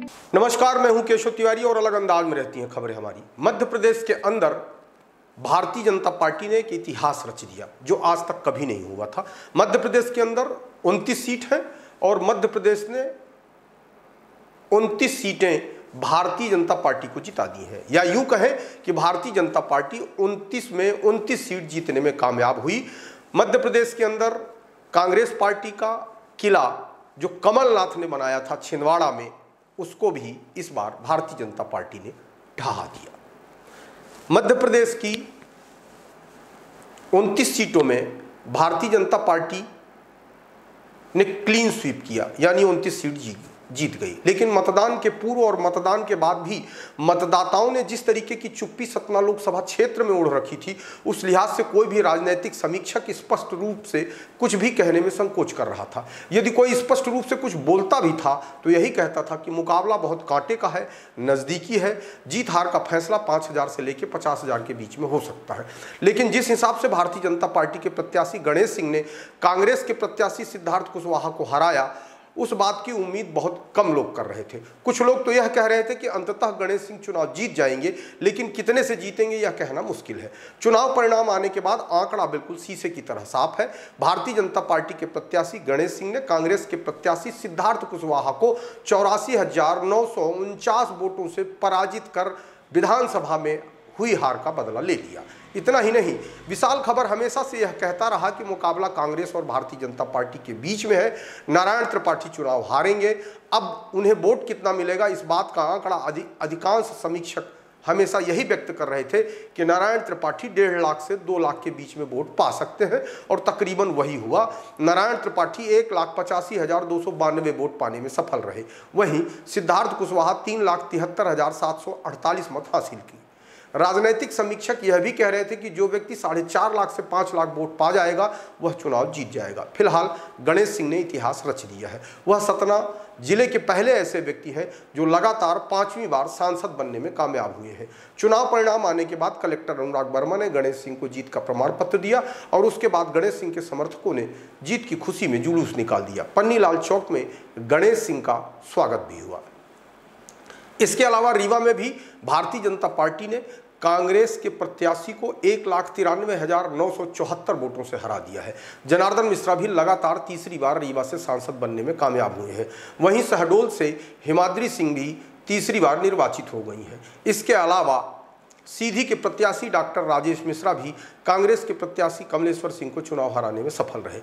नमस्कार, मैं हूं केशव तिवारी और अलग अंदाज में रहती हैं खबरें हमारी। मध्य प्रदेश के अंदर भारतीय जनता पार्टी ने एक इतिहास रच दिया जो आज तक कभी नहीं हुआ था। मध्य प्रदेश के अंदर 29 सीट हैं और मध्य प्रदेश ने 29 सीटें भारतीय जनता पार्टी को जिता दी हैं, या यूं कहें कि भारतीय जनता पार्टी 29 में 29 सीट जीतने में कामयाब हुई। मध्य प्रदेश के अंदर कांग्रेस पार्टी का किला जो कमलनाथ ने बनाया था छिंदवाड़ा में, उसको भी इस बार भारतीय जनता पार्टी ने ढहा दिया। मध्य प्रदेश की 29 सीटों में भारतीय जनता पार्टी ने क्लीन स्वीप किया, यानी 29 सीट जीत गई। लेकिन मतदान के पूर्व और मतदान के बाद भी मतदाताओं ने जिस तरीके की चुप्पी सतना लोकसभा क्षेत्र में ओढ़ रखी थी, उस लिहाज से कोई भी राजनीतिक समीक्षक स्पष्ट रूप से कुछ भी कहने में संकोच कर रहा था। यदि कोई स्पष्ट रूप से कुछ बोलता भी था तो यही कहता था कि मुकाबला बहुत कांटे का है, नज़दीकी है, जीत हार का फैसला 5,000 से लेकर 50,000 के बीच में हो सकता है। लेकिन जिस हिसाब से भारतीय जनता पार्टी के प्रत्याशी गणेश सिंह ने कांग्रेस के प्रत्याशी सिद्धार्थ कुशवाहा को हराया, उस बात की उम्मीद बहुत कम लोग कर रहे थे। कुछ लोग तो यह कह रहे थे कि अंततः गणेश सिंह चुनाव जीत जाएंगे, लेकिन कितने से जीतेंगे यह कहना मुश्किल है। चुनाव परिणाम आने के बाद आंकड़ा बिल्कुल शीशे की तरह साफ है। भारतीय जनता पार्टी के प्रत्याशी गणेश सिंह ने कांग्रेस के प्रत्याशी सिद्धार्थ कुशवाहा को 84,949 वोटों से पराजित कर विधानसभा में हुई हार का बदला ले लिया। इतना ही नहीं, विशाल खबर हमेशा से यह कहता रहा कि मुकाबला कांग्रेस और भारतीय जनता पार्टी के बीच में है। नारायण त्रिपाठी चुनाव हारेंगे। अब उन्हें वोट कितना मिलेगा, इस बात का आंकड़ा अधिकांश समीक्षक हमेशा यही व्यक्त कर रहे थे कि नारायण त्रिपाठी 1.5 लाख से 2 लाख के बीच में वोट पा सकते हैं, और तकरीबन वही हुआ। नारायण त्रिपाठी 1,85,292 वोट पाने में सफल रहे। वहीं सिद्धार्थ कुशवाहा 3,73,748 मत हासिल की। राजनीतिक समीक्षक यह भी कह रहे थे कि जो व्यक्ति 4.5 लाख से 5 लाख वोट पा जाएगा वह चुनाव जीत जाएगा। फिलहाल गणेश सिंह ने इतिहास रच दिया है। वह सतना जिले के पहले ऐसे व्यक्ति हैं जो लगातार 5वीं बार सांसद बनने में कामयाब हुए हैं। चुनाव परिणाम आने के बाद कलेक्टर अनुराग वर्मा ने गणेश सिंह को जीत का प्रमाण पत्र दिया और उसके बाद गणेश सिंह के समर्थकों ने जीत की खुशी में जुलूस निकाल दिया। पन्नीलाल चौक में गणेश सिंह का स्वागत भी हुआ। इसके अलावा रीवा में भी भारतीय जनता पार्टी ने कांग्रेस के प्रत्याशी को 1,93,974 वोटों से हरा दिया है। जनार्दन मिश्रा भी लगातार तीसरी बार रीवा से सांसद बनने में कामयाब हुए हैं। वहीं शहडोल से हिमाद्री सिंह भी तीसरी बार निर्वाचित हो गई हैं। इसके अलावा सीधी के प्रत्याशी डॉक्टर राजेश मिश्रा भी कांग्रेस के प्रत्याशी कमलेश्वर सिंह को चुनाव हराने में सफल रहे।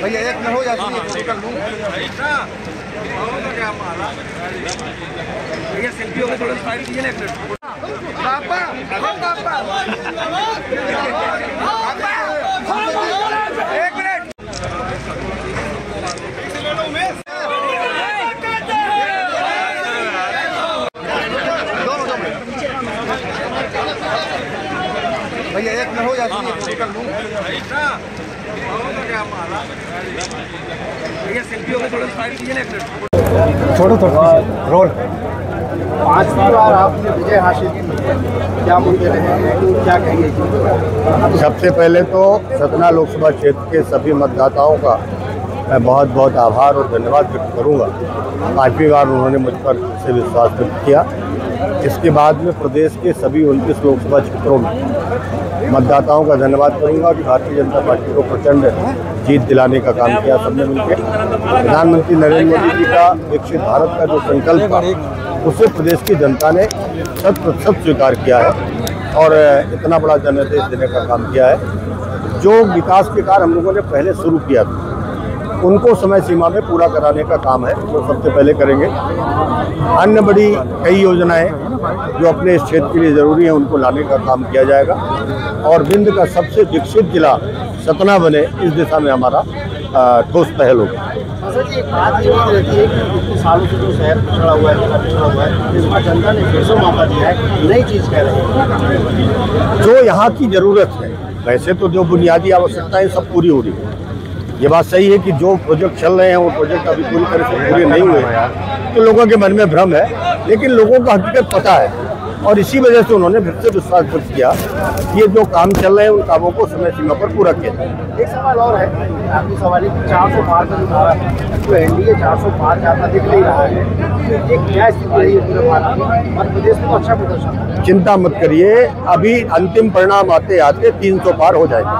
भैया एक में हो जाती है भैया सेल्फी हो गई, थोड़ा साइड कीजिए ना एक मिनट। पापा पापा एक मिनट भैया एक में हो जाती है भैया सेल्फी हो गई, थोड़ा साइड कीजिए ना एक मिनट। छोड़ो तो रोल। 5वीं बार आपने विजय हासिल की, क्या मुद्दे रहे, क्या कहिए? सबसे पहले तो सतना लोकसभा क्षेत्र के सभी मतदाताओं का मैं बहुत बहुत आभार और धन्यवाद व्यक्त करूंगा। 5वीं बार उन्होंने मुझ पर से विश्वास व्यक्त किया। इसके बाद में प्रदेश के सभी 29 लोकसभा क्षेत्रों में मतदाताओं का धन्यवाद करूंगा कि भारतीय जनता पार्टी को प्रचंड जीत दिलाने का काम किया सबने मिलकर। प्रधानमंत्री नरेंद्र मोदी जी का विकसित भारत का जो संकल्प था उसे प्रदेश की जनता ने 100% स्वीकार किया है और इतना बड़ा जनादेश देने का काम किया है। जो विकास के कार्य हम लोगों ने पहले शुरू किया था उनको समय सीमा में पूरा कराने का काम है, वो सबसे पहले करेंगे। अन्य बड़ी कई योजनाएं जो अपने इस क्षेत्र के लिए ज़रूरी हैं उनको लाने का काम किया जाएगा और विंध्य का सबसे विकसित जिला सतना बने, इस दिशा में हमारा ठोस पहल होगा। जी, एक बात ये रहती है कि इतने सालों से जो शहर पिछड़ा हुआ है, इस बार जनता ने फिर से मौका दिया है, नई चीज़ कह रहे हैं। जो यहाँ की ज़रूरत है, वैसे तो जो बुनियादी आवश्यकताएं सब पूरी हो रही है। ये बात सही है कि जो प्रोजेक्ट चल रहे हैं वो प्रोजेक्ट अभी पूरी तरह से पूरे नहीं हुए हैं, तो लोगों के मन में भ्रम है, लेकिन लोगों को हकीकत पता है और इसी वजह से उन्होंने फिर से विश्वास व्यक्त किया कि ये जो काम चल रहे हैं उन कामों को समय सीमा पर पूरा किया जाए। एक सवाल और है, आपकी सवाल है कि 400 पार का जो नारा है, तो एनडीए 400 पार जाता दिख नहीं रहा है, तो ये क्या स्थिति रही है पूरे भारत में? मध्य प्रदेश में तो अच्छा प्रदर्शन। चिंता मत करिए, अभी अंतिम परिणाम आते आते 300 पार हो जाएगा।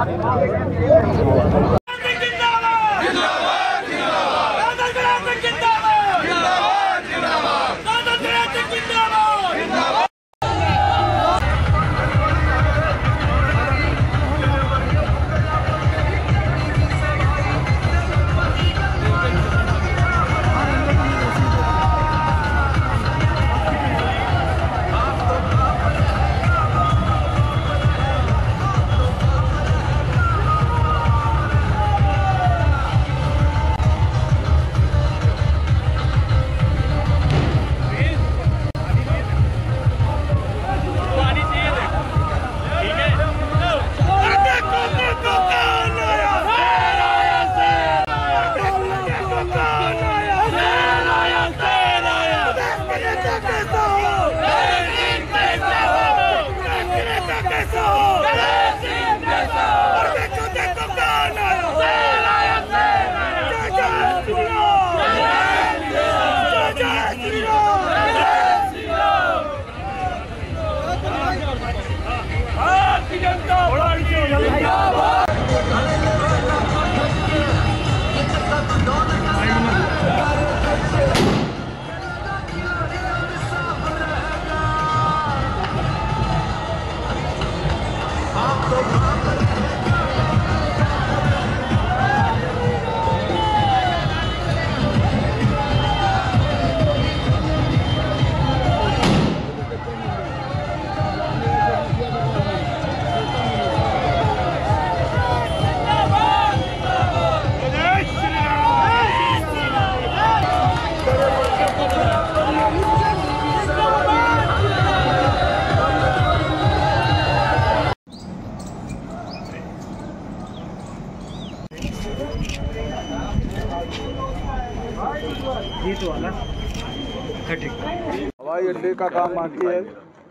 हवाई अड्डे का काम बाकी है,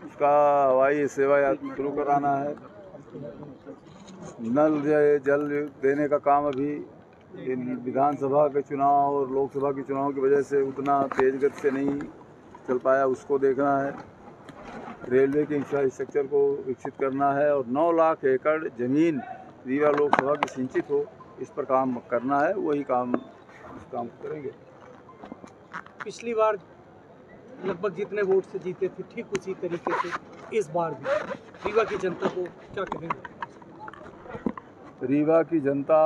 उसका हवाई सेवा शुरू कराना है। नल जल देने का काम अभी विधानसभा के चुनाव और लोकसभा के चुनाव की वजह से उतना तेज गति से नहीं चल पाया, उसको देखना है। रेलवे के इंफ्रास्ट्रक्चर को विकसित करना है और 9 लाख एकड़ ज़मीन रीवा लोकसभा की सिंचित हो, इस पर काम करना है। वही काम करेंगे। पिछली बार लगभग जितने वोट से जीते थे ठीक उसी तरीके से इस बार भी रीवा की जनता को क्या कहेंगे? रीवा की जनता,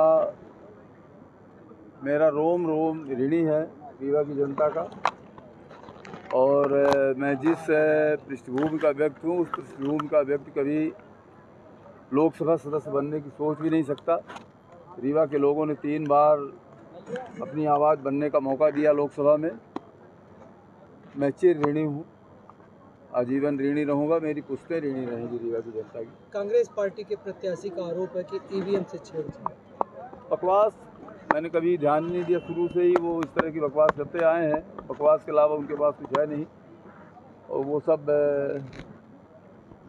मेरा रोम रोम ऋणी है रीवा की जनता का, और मैं जिस पृष्ठभूमि का व्यक्ति हूँ उस पृष्ठभूमि का व्यक्ति कभी लोकसभा सदस्य बनने की सोच भी नहीं सकता। रीवा के लोगों ने 3 बार अपनी आवाज़ बनने का मौका दिया लोकसभा में। मैं चिर ऋणी हूँ, आजीवन ऋणी रहूँगा, मेरी पुश्तें ऋणी रहेंगी रीवा की जनता की। कांग्रेस पार्टी के प्रत्याशी का आरोप है कि ईवीएम से छेड़छाड़। बकवास, मैंने कभी ध्यान नहीं दिया, शुरू से ही वो इस तरह की बकवास करते आए हैं। बकवास के अलावा उनके पास कुछ है नहीं, और वो सब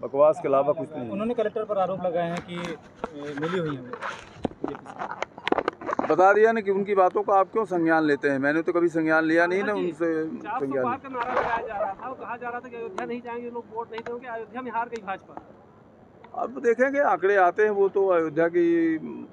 बकवास के अलावा कुछ नहीं। उन्होंने कलेक्टर पर आरोप लगाए हैं कि मिली हुई है। बता दिया ना कि उनकी बातों का आप क्यों संज्ञान लेते हैं। मैंने तो कभी संज्ञान लिया नहीं ना उनसे संज्ञान। का नारा लगाया जा रहा था, कहा जा रहा था कि अयोध्या नहीं जाएंगे लोग, वोट नहीं देंगे, अयोध्या में हार गई भाजपा। अब देखेंगे, आंकड़े आते हैं, वो तो अयोध्या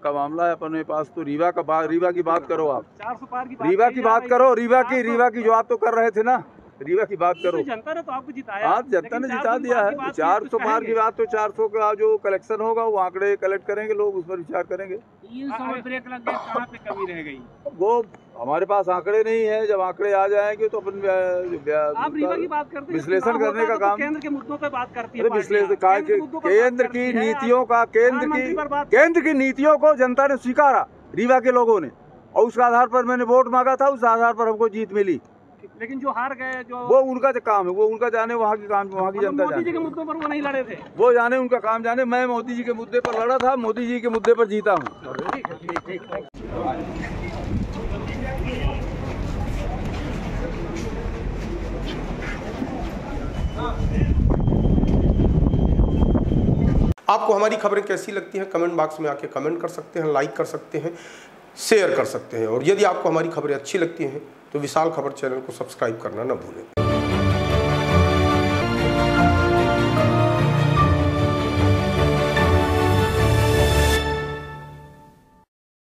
का मामला है अपने पास। तो रीवा की बात करो आप, 400 पार की रीवा की बात करो, रीवा की जो आप तो कर रहे थे ना, रीवा की बात करो। जनता ने तो आपको जिताया, हाँ, जनता ने जिता दिया है। 400 पार की बात तो 400 का जो कलेक्शन होगा वो आंकड़े कलेक्ट करेंगे लोग, उस पर विचार करेंगे। 300 में ब्रेक लग गया, कहाँ पे कमी रह गई? वो हमारे पास आंकड़े नहीं है, जब आंकड़े आ जाएंगे तो अपन आप रीवा की बात करते हैं, विश्लेषण करने का काम। केंद्र के मुद्दों पे बात करती है विश्लेषण केंद्र की नीतियों का, केंद्र की नीतियों को जनता ने स्वीकारा, रीवा के लोगों ने, और उस आधार पर मैंने वोट मांगा था, उस आधार पर हमको जीत मिली। लेकिन जो हार गए, जो वो उनका काम है, वो उनका जाने, वहाँ की काम, वहाँ की जनता जाने। मोदी जी के मुद्दों पर वो नहीं लड़े थे, वो जाने, उनका काम जाने। मैं मोदी जी के मुद्दे पर लड़ा था, मोदी जी के मुद्दे पर जीता हूँ। आपको हमारी खबरें कैसी लगती हैं कमेंट बॉक्स में आके कमेंट कर सकते हैं, लाइक कर सकते हैं, शेयर कर सकते हैं। और यदि आपको हमारी खबरें अच्छी लगती हैं तो विशाल खबर चैनल को सब्सक्राइब करना न भूलें।